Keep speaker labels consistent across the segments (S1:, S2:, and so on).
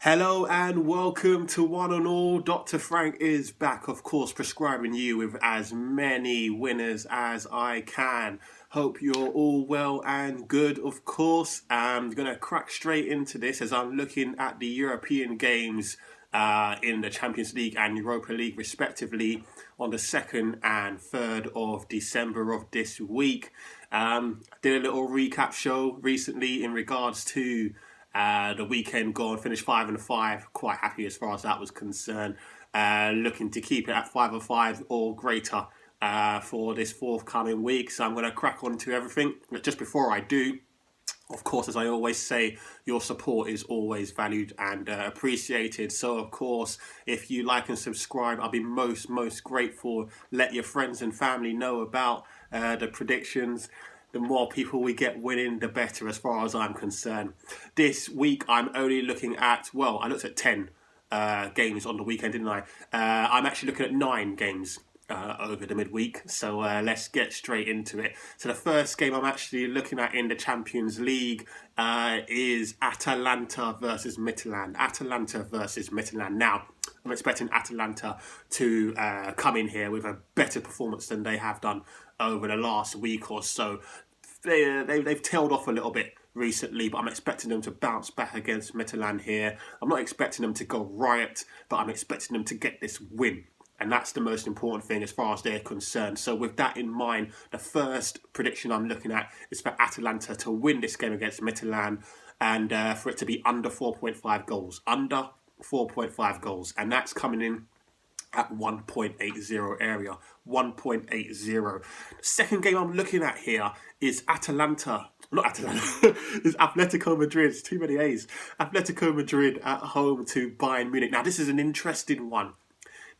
S1: Hello and welcome to one and all. Dr. Frank is back, of course, prescribing you with as many winners as I can. Hope you're all well and good, of course. I'm going to crack straight into this as I'm looking at the European games in the Champions League and Europa League, respectively, on the 2nd and 3rd of December of this week. Did a little recap show recently in regards to the weekend gone, finished 5-5. Quite happy as far as that was concerned. Looking to keep it at 5-5 or greater for this forthcoming week. So I'm going to crack on to everything. But just before I do, of course, as I always say, your support is always valued and appreciated. So, of course, if you like and subscribe, I'll be most grateful. Let your friends and family know about the predictions. The more people we get winning, the better as far as I'm concerned. This week, I'm only looking at, well, I looked at 10 games on the weekend, didn't I? I'm actually looking at 9 games over the midweek. So let's get straight into it. So the first game I'm actually looking at in the Champions League is Atalanta versus Midtjylland. Atalanta versus Midtjylland. Now, I'm expecting Atalanta to come in here with a better performance than they have done over the last week or so. They've tailed off a little bit recently, but I'm expecting them to bounce back against Midtjylland here. I'm not expecting them to go riot, but I'm expecting them to get this win. And that's the most important thing as far as they're concerned. So with that in mind, the first prediction I'm looking at is for Atalanta to win this game against Midtjylland and for it to be under 4.5 goals. Under 4.5 goals. And that's coming in at 1.80 area. 1.80. The second game I'm looking at here is Atletico Madrid. It's too many A's. Atletico Madrid at home to Bayern Munich. Now, this is an interesting one.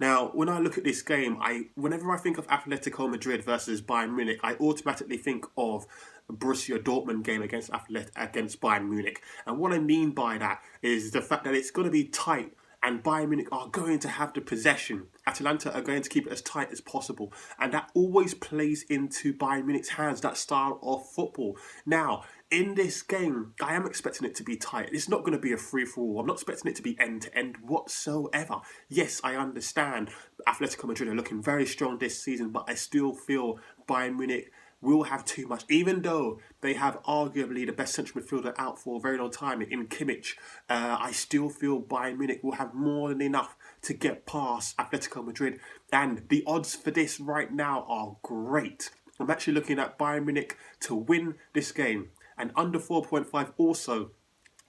S1: Now, when I look at this game, whenever I think of Atletico Madrid versus Bayern Munich, I automatically think of Borussia Dortmund game against Bayern Munich. And what I mean by that is the fact that it's going to be tight and Bayern Munich are going to have the possession. Atalanta are going to keep it as tight as possible. And that always plays into Bayern Munich's hands, that style of football. Now, in this game, I am expecting it to be tight. It's not going to be a free-for-all. I'm not expecting it to be end-to-end whatsoever. Yes, I understand Atletico Madrid are looking very strong this season, but I still feel Bayern Munich will have too much, even though they have arguably the best central midfielder out for a very long time in Kimmich. I still feel Bayern Munich will have more than enough to get past Atletico Madrid, and the odds for this right now are great. I'm actually looking at Bayern Munich to win this game and under 4.5 also,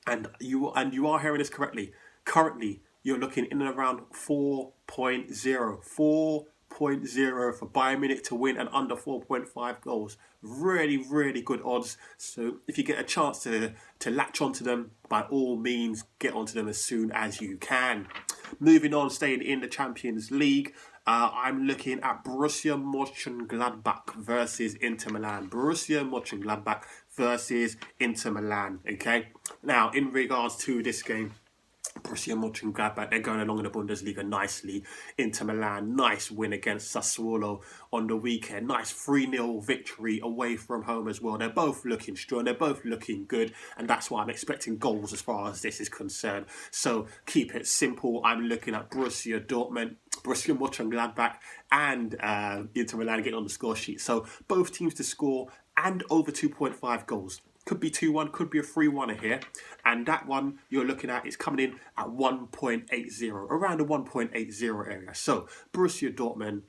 S1: and you are hearing this correctly. Currently, you're looking in and around 4.0. 4.0 for Bayern Munich to win and under 4.5 goals. Really good odds. So if you get a chance to latch onto them, by all means, get onto them as soon as you can. Moving on, staying in the Champions League, I'm looking at Borussia Mönchengladbach versus Inter Milan. Borussia Mönchengladbach versus Inter Milan. Okay. Now, in regards to this game, Borussia Mönchengladbach, they're going along in the Bundesliga nicely. Inter Milan, nice win against Sassuolo on the weekend. Nice 3-0 victory away from home as well. They're both looking strong. They're both looking good. And that's why I'm expecting goals as far as this is concerned. So keep it simple. I'm looking at Borussia Dortmund, Borussia Mönchengladbach and Inter Milan getting on the score sheet. So both teams to score and over 2.5 goals. Could be 2-1, could be a 3-1 here. And that one you're looking at is coming in at 1.80, around the 1.80 area. So, Borussia Dortmund,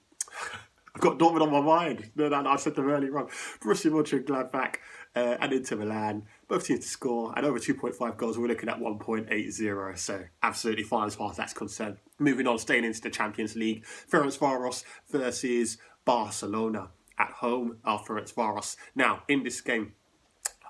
S1: I've got Dortmund on my mind. No, I said them earlier wrong. Borussia Mönchengladbach and Inter Milan, both teams to score, and over 2.5 goals, we're looking at 1.80. So, absolutely fine as far as that's concerned. Moving on, staying into the Champions League, Ferencváros versus Barcelona at home at Ferencváros. Now, in this game,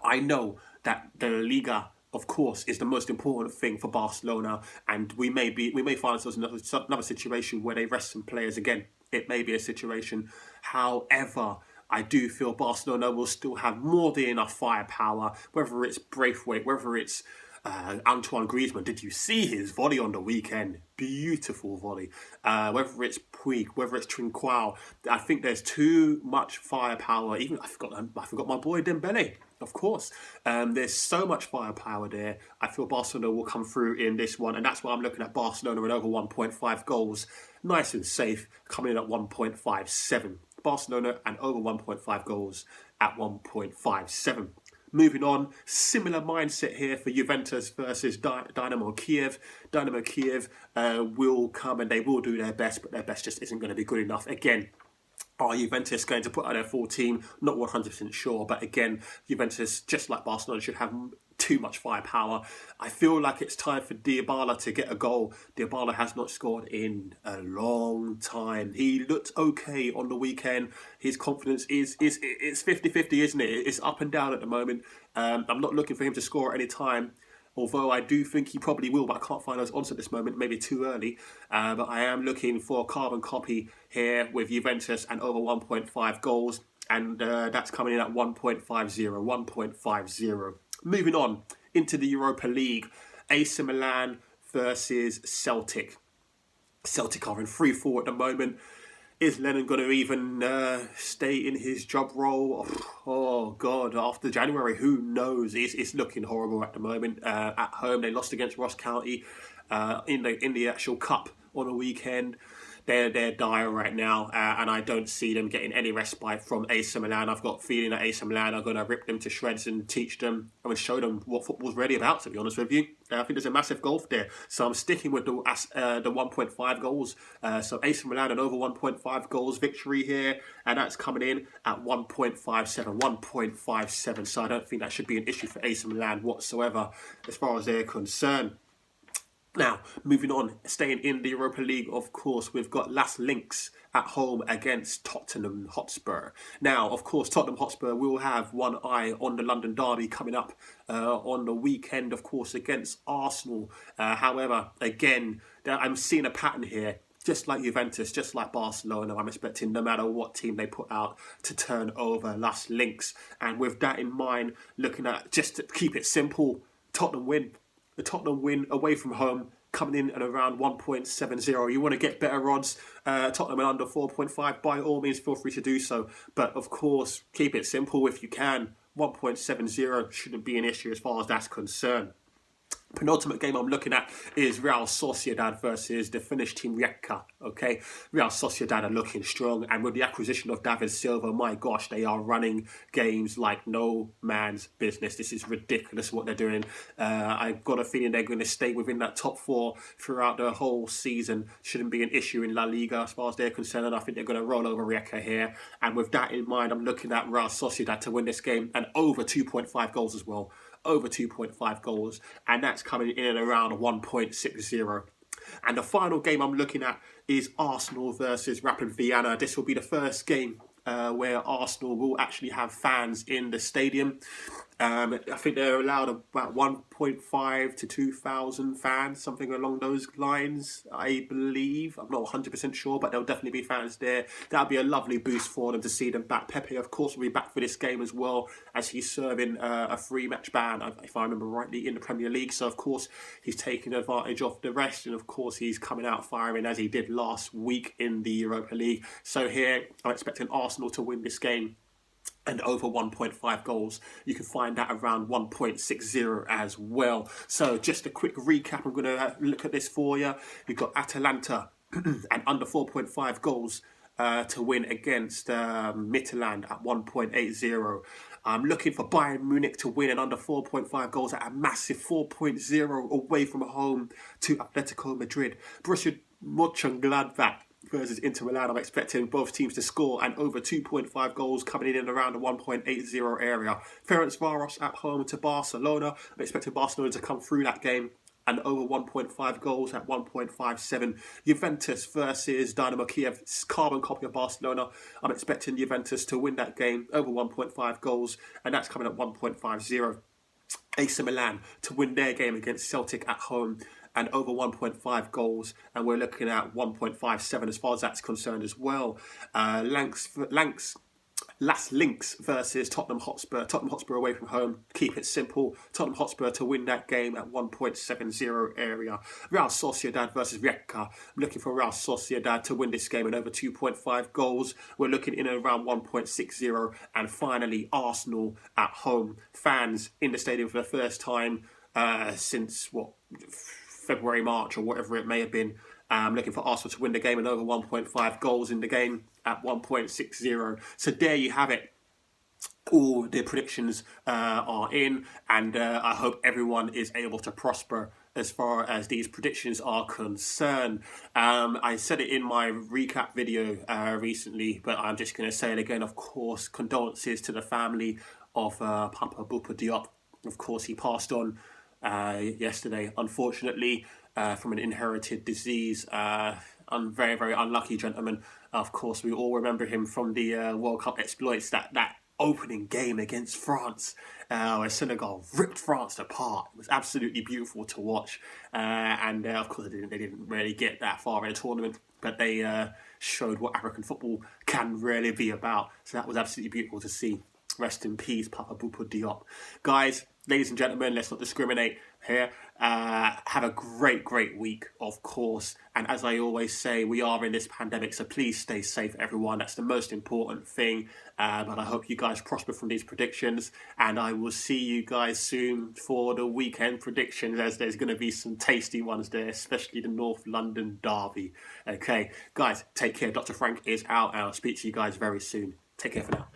S1: I know that the Liga, of course, is the most important thing for Barcelona, and we may find ourselves in another situation where they rest some players again. It may be a situation. However, I do feel Barcelona will still have more than enough firepower, whether it's Braithwaite, whether it's Antoine Griezmann. Did you see his volley on the weekend? Beautiful volley. Whether it's Puig, whether it's Trinquao, I think there's too much firepower. Even I forgot my boy Dembele. Of course, there's so much firepower there. I feel Barcelona will come through in this one, and that's why I'm looking at Barcelona and over 1.5 goals. Nice and safe, coming in at 1.57. Barcelona and over 1.5 goals at 1.57. Moving on, similar mindset here for Juventus versus Dynamo Kiev. Dynamo Kiev will come and they will do their best, but their best just isn't going to be good enough. Again, are Juventus going to put out their full team? Not 100% sure, but again, Juventus, just like Barcelona, should have too much firepower. I feel like it's time for Dybala to get a goal. Dybala has not scored in a long time. He looked okay on the weekend. His confidence is it's 50-50, isn't it? It's up and down at the moment. I'm not looking for him to score at any time. Although I do think he probably will, but I can't find those odds at this moment, maybe too early. But I am looking for a carbon copy here with Juventus and over 1.5 goals. And that's coming in at 1.50. Moving on into the Europa League. AC Milan versus Celtic. Celtic are in free fall at the moment. Is Lennon going to even stay in his job role? Oh, God, after January, who knows? It's looking horrible at the moment. At home, they lost against Ross County in the actual cup on the weekend. They're dire right now, and I don't see them getting any respite from AC Milan. I've got a feeling that AC Milan are going to rip them to shreds and teach them and show them what football's really about, to be honest with you. I think there's a massive gulf there. So I'm sticking with the 1.5 goals. So AC Milan and over 1.5 goals victory here, and that's coming in at 1.57. So I don't think that should be an issue for AC Milan whatsoever as far as they're concerned. Now, moving on, staying in the Europa League, of course, we've got Las Links at home against Tottenham Hotspur. Now, of course, Tottenham Hotspur will have one eye on the London derby coming up on the weekend, of course, against Arsenal. However, again, I'm seeing a pattern here. Just like Juventus, just like Barcelona, I'm expecting no matter what team they put out to turn over Las Links. And with that in mind, looking at, just to keep it simple, Tottenham win. The Tottenham win away from home, coming in at around 1.70. You want to get better odds, Tottenham at under 4.5, by all means feel free to do so. But of course, keep it simple if you can. 1.70 shouldn't be an issue as far as that's concerned. Penultimate game I'm looking at is Real Sociedad versus the Finnish team Rijeka. Okay, Real Sociedad are looking strong, and with the acquisition of David Silva, my gosh, they are running games like no man's business. This is ridiculous what they're doing. I've got a feeling they're going to stay within that top four throughout the whole season. Shouldn't be an issue in La Liga as far as they're concerned, and I think they're going to roll over Rijeka here. And with that in mind, I'm looking at Real Sociedad to win this game and over 2.5 goals as well. Over 2.5 goals, and that's coming in at around 1.60. And the final game I'm looking at is Arsenal versus Rapid Vienna. This will be the first game where Arsenal will actually have fans in the stadium. I think they're allowed about 1.5 to 2,000 fans, something along those lines, I believe. I'm not 100% sure, but there'll definitely be fans there. That'll be a lovely boost for them to see them back. Pepe, of course, will be back for this game as well, as he's serving a free match ban, if I remember rightly, in the Premier League. So, of course, he's taking advantage of the rest, and, of course, he's coming out firing as he did last week in the Europa League. So here, I'm expecting Arsenal to win this game and over 1.5 goals. You can find that around 1.60 as well. So just a quick recap. I'm going to look at this for you. You've got Atalanta and under 4.5 goals to win against Midtjylland at 1.80. I'm looking for Bayern Munich to win and under 4.5 goals at a massive 4.0 away from home to Atletico Madrid. Borussia Mönchengladbach versus Inter Milan. I'm expecting both teams to score and over 2.5 goals coming in around the 1.80 area. Ferencváros at home to Barcelona. I'm expecting Barcelona to come through that game and over 1.5 goals at 1.57. Juventus versus Dynamo Kiev, carbon copy of Barcelona. I'm expecting Juventus to win that game over 1.5 goals, and that's coming at 1.50. AC Milan to win their game against Celtic at home and over 1.5 goals, and we're looking at 1.57 as far as that's concerned as well. Lanks Last Links versus Tottenham Hotspur. Tottenham Hotspur away from home. Keep it simple. Tottenham Hotspur to win that game at 1.70 area. Real Sociedad versus Rijeka. I'm looking for Real Sociedad to win this game in over 2.5 goals. We're looking in around 1.60. And finally, Arsenal at home. Fans in the stadium for the first time since, February, March, or whatever it may have been. Looking for Arsenal to win the game and over 1.5 goals in the game at 1.60. So there you have it. All the predictions are in, and I hope everyone is able to prosper as far as these predictions are concerned. I said it in my recap video recently, but I'm just going to say it again. Of course, condolences to the family of Papa Bouba Diop. Of course, he passed on yesterday, unfortunately, from an inherited disease. Very, very unlucky gentleman. Of course, we all remember him from the World Cup exploits, that opening game against France, where Senegal ripped France apart. It was absolutely beautiful to watch. And of course, they didn't really get that far in the tournament, but they showed what African football can really be about. So that was absolutely beautiful to see. Rest in peace, Papa Bouba Diop. Guys, ladies and gentlemen, let's not discriminate here. Have a great, great week, of course. And as I always say, we are in this pandemic, so please stay safe, everyone. That's the most important thing. But I hope you guys prosper from these predictions. And I will see you guys soon for the weekend predictions, as there's going to be some tasty ones there, especially the North London derby. Okay, guys, take care. Dr. Frank is out, and I'll speak to you guys very soon. Take care for now.